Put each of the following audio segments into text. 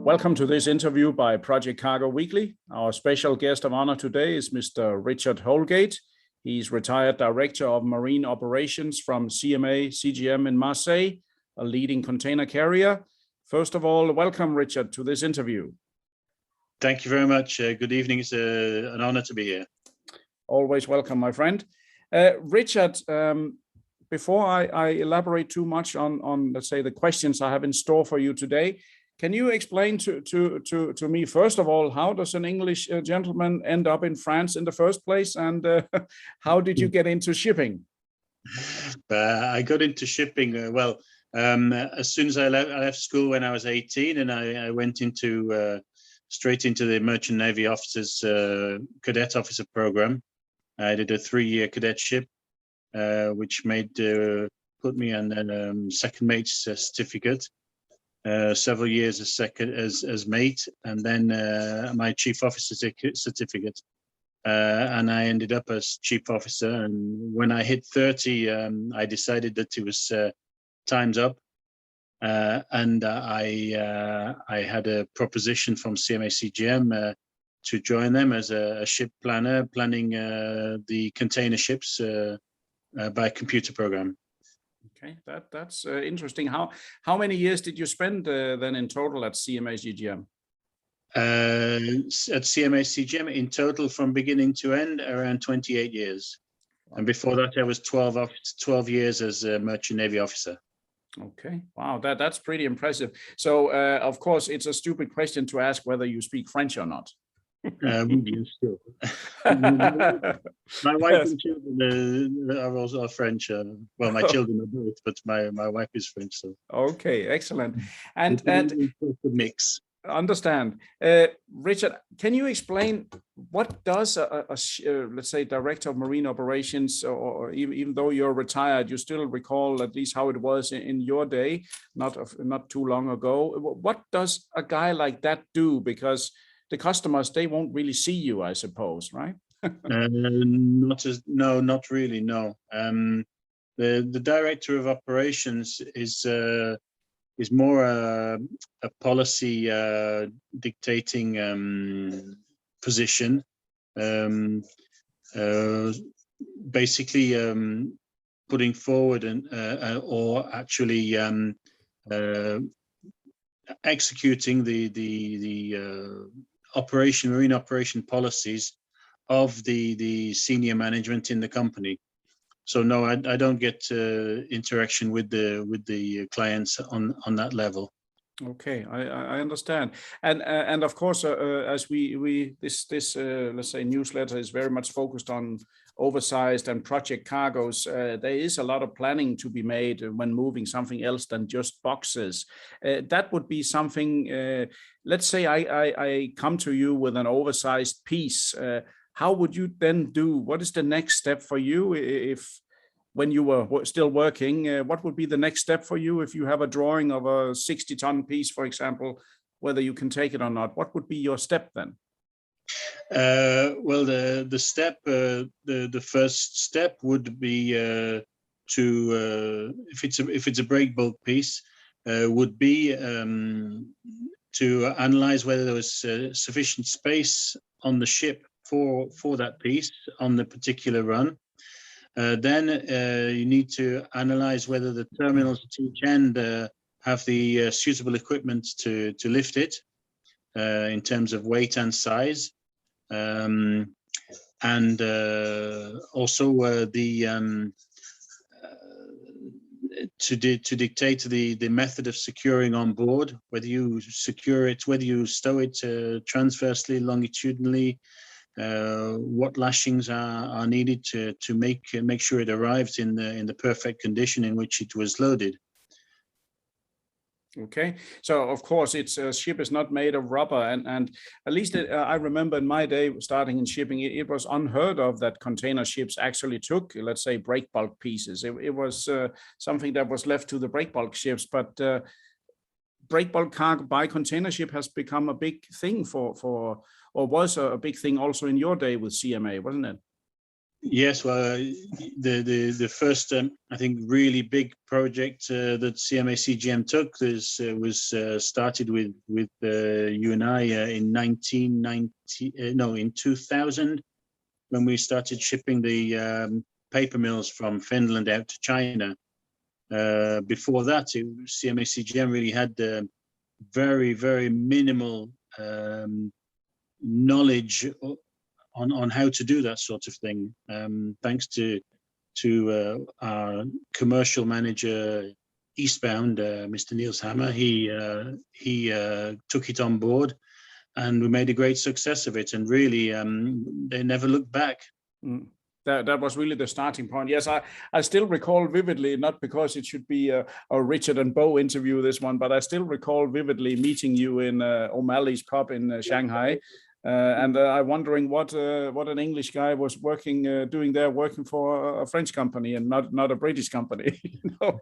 Welcome to this interview by Project Cargo Weekly. Our special guest of honor today is Mr. Richard Holgate. He's retired Director of Marine Operations from CMA CGM in Marseille, a leading container carrier. First of all, welcome, Richard, to this interview. Thank you very much. Good evening. It's an honor to be here. Always welcome, my friend. Richard, before I elaborate too much on, let's say, the questions I have in store for you today, can you explain to me, first of all, how does an English gentleman end up in France in the first place, and how did you get into shipping? I got into shipping, as soon as I left school when I was 18, and I went into straight into the Merchant Navy Officers Cadet Officer program. I did a 3-year cadetship, which put me on a second mate's certificate. Several years as mate, and then my chief officer certificate, and I ended up as chief officer. And when I hit 30, I decided that it was time's up, and I had a proposition from CMA CGM to join them as a ship planner, planning the container ships by computer program. Okay, that's interesting. How many years did you spend then in total at CMA CGM? At CMA CGM in total, from beginning to end, around 28 years. And before that, I was 12 years as a Merchant Navy officer. Okay, wow, that's pretty impressive. So, of course, it's a stupid question to ask whether you speak French or not. Still. My wife and children are also French. Well, my children are both, but my wife is French. So okay, excellent. And mix. Understand, Richard. Can you explain what does let's say Director of Marine Operations, or even though you're retired, you still recall at least how it was in your day, not too long ago. What does a guy like that do? Because the customers, they won't really see you, I suppose, right? Not really. No. The director of operations is more a policy dictating position. Basically, putting forward or actually executing the marine operation policies of the senior management in the company. So no, I don't get interaction with the clients on that level. Okay, I understand, and of course, as this let's say newsletter is very much focused on oversized and project cargoes. There is a lot of planning to be made when moving something else than just boxes. That would be something. Let's say I come to you with an oversized piece. How would you then do? What is the next step for you when you were still working? What would be the next step for you if you have a drawing of a 60-ton piece, for example, whether you can take it or not? What would be your step then? Well, the step, the first step would be to if it's a break bulk piece, would be to analyze whether there was sufficient space on the ship for that piece on the particular run. Then you need to analyze whether the terminals at each end have the suitable equipment to lift it in terms of weight and size, and also to dictate the method of securing on board, whether you secure it, whether you stow it transversely, longitudinally, what lashings are needed to make sure it arrives in the perfect condition in which it was loaded. Okay, so of course it's a ship is not made of rubber, and at least I remember in my day starting in shipping, it was unheard of that container ships actually took, let's say, break bulk pieces. It was something that was left to the break bulk ships, but break bulk cargo by container ship has become a big thing or was a big thing also in your day with CMA, wasn't it? Yes, well, the first I think really big project that CMA CGM took was started with you and I in 1990 no in 2000, when we started shipping the paper mills from Finland out to China. Before that, CMA CGM really had very minimal knowledge on how to do that sort of thing. Thanks to our commercial manager eastbound, Mr. Niels Hammer, he took it on board, and we made a great success of it. And really, they never looked back. Mm. That was really the starting point. Yes, I still recall vividly, not because it should be a Richard and Bo interview, this one, but I still recall vividly meeting you in O'Malley's pub in Shanghai. And I'm wondering what an English guy was doing there, working for a French company and not a British company. You know?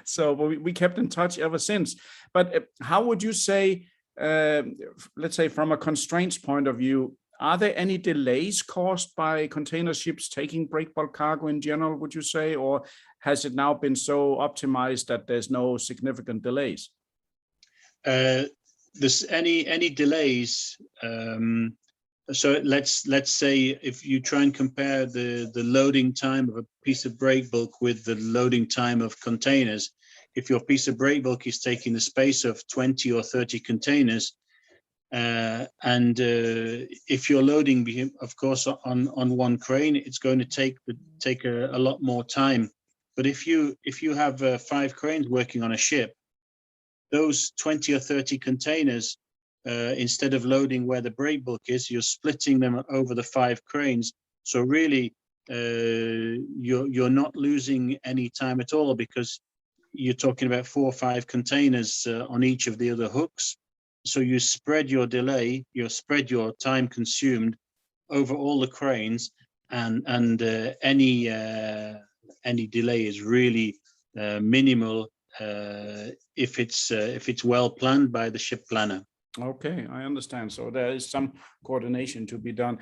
So we kept in touch ever since. But how would you say, let's say from a constraints point of view, are there any delays caused by container ships taking break bulk cargo in general, would you say, or has it now been so optimized that there's no significant delays? There's any delays. So let's say if you try and compare the loading time of a piece of break bulk with the loading time of containers, if your piece of break bulk is taking the space of 20 or 30 containers, and if you're loading, of course, on one crane, it's going to take a lot more time. But if you have 5 cranes working on a ship, those 20 or 30 containers, instead of loading where the break bulk is, you're splitting them over the 5 cranes. So really, you're not losing any time at all, because you're talking about 4 or 5 containers on each of the other hooks. So you spread your delay, you spread your time consumed over all the cranes, and any delay is really minimal if it's well planned by the ship planner. Okay, I understand. So there is some coordination to be done.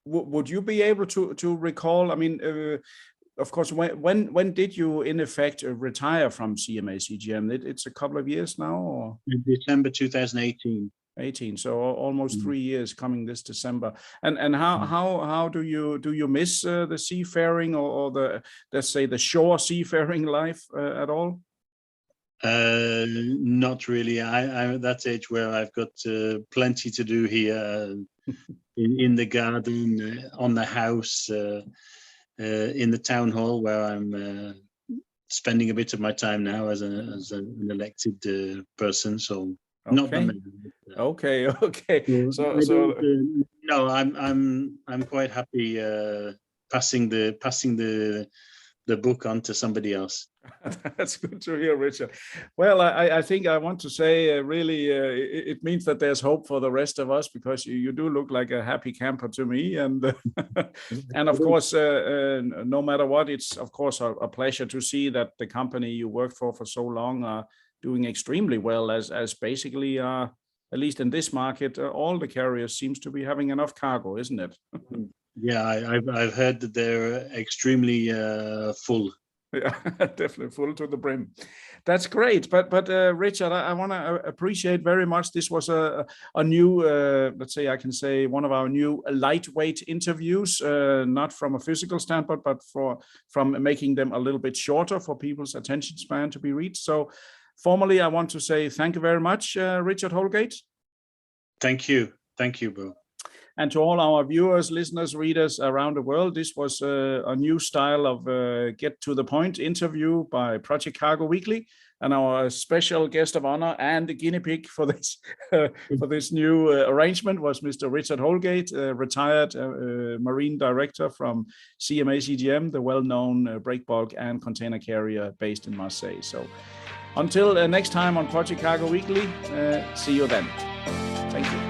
Would you be able to recall? I mean, of course, when did you in effect retire from CMA CGM? It's a couple of years now, or? In December 2018. 18, so almost 3 years coming this December. And how do you miss the seafaring or the, let's say, the shore seafaring life at all? Not really. I'm at that age where I've got plenty to do here, in the garden, on the house, in the town hall, where I'm spending a bit of my time now as an elected person. So okay. Not the Okay. So no, I'm quite happy passing the book on to somebody else. That's good to hear, Richard. Well, I think I want to say really it means that there's hope for the rest of us, because you do look like a happy camper to me. And and of course, no matter what, it's of course a pleasure to see that the company you worked for so long are doing extremely well, as basically at least in this market, all the carriers seems to be having enough cargo, isn't it? Yeah, I've heard that they're extremely full. Yeah, definitely full to the brim. That's great. But Richard, I want to appreciate very much. This was a new, let's say, I can say one of our new lightweight interviews, not from a physical standpoint, but from making them a little bit shorter for people's attention span to be reached. So formally, I want to say thank you very much, Richard Holgate. Thank you, Bo. And to all our viewers, listeners, readers around the world, this was a new style of get to the point interview by Project Cargo Weekly, and our special guest of honor and the guinea pig for this new arrangement was Mr. Richard Holgate, retired Marine Director from CMA CGM, the well-known breakbulk and container carrier based in Marseille. So until next time on Project Cargo Weekly, see you then. Thank you.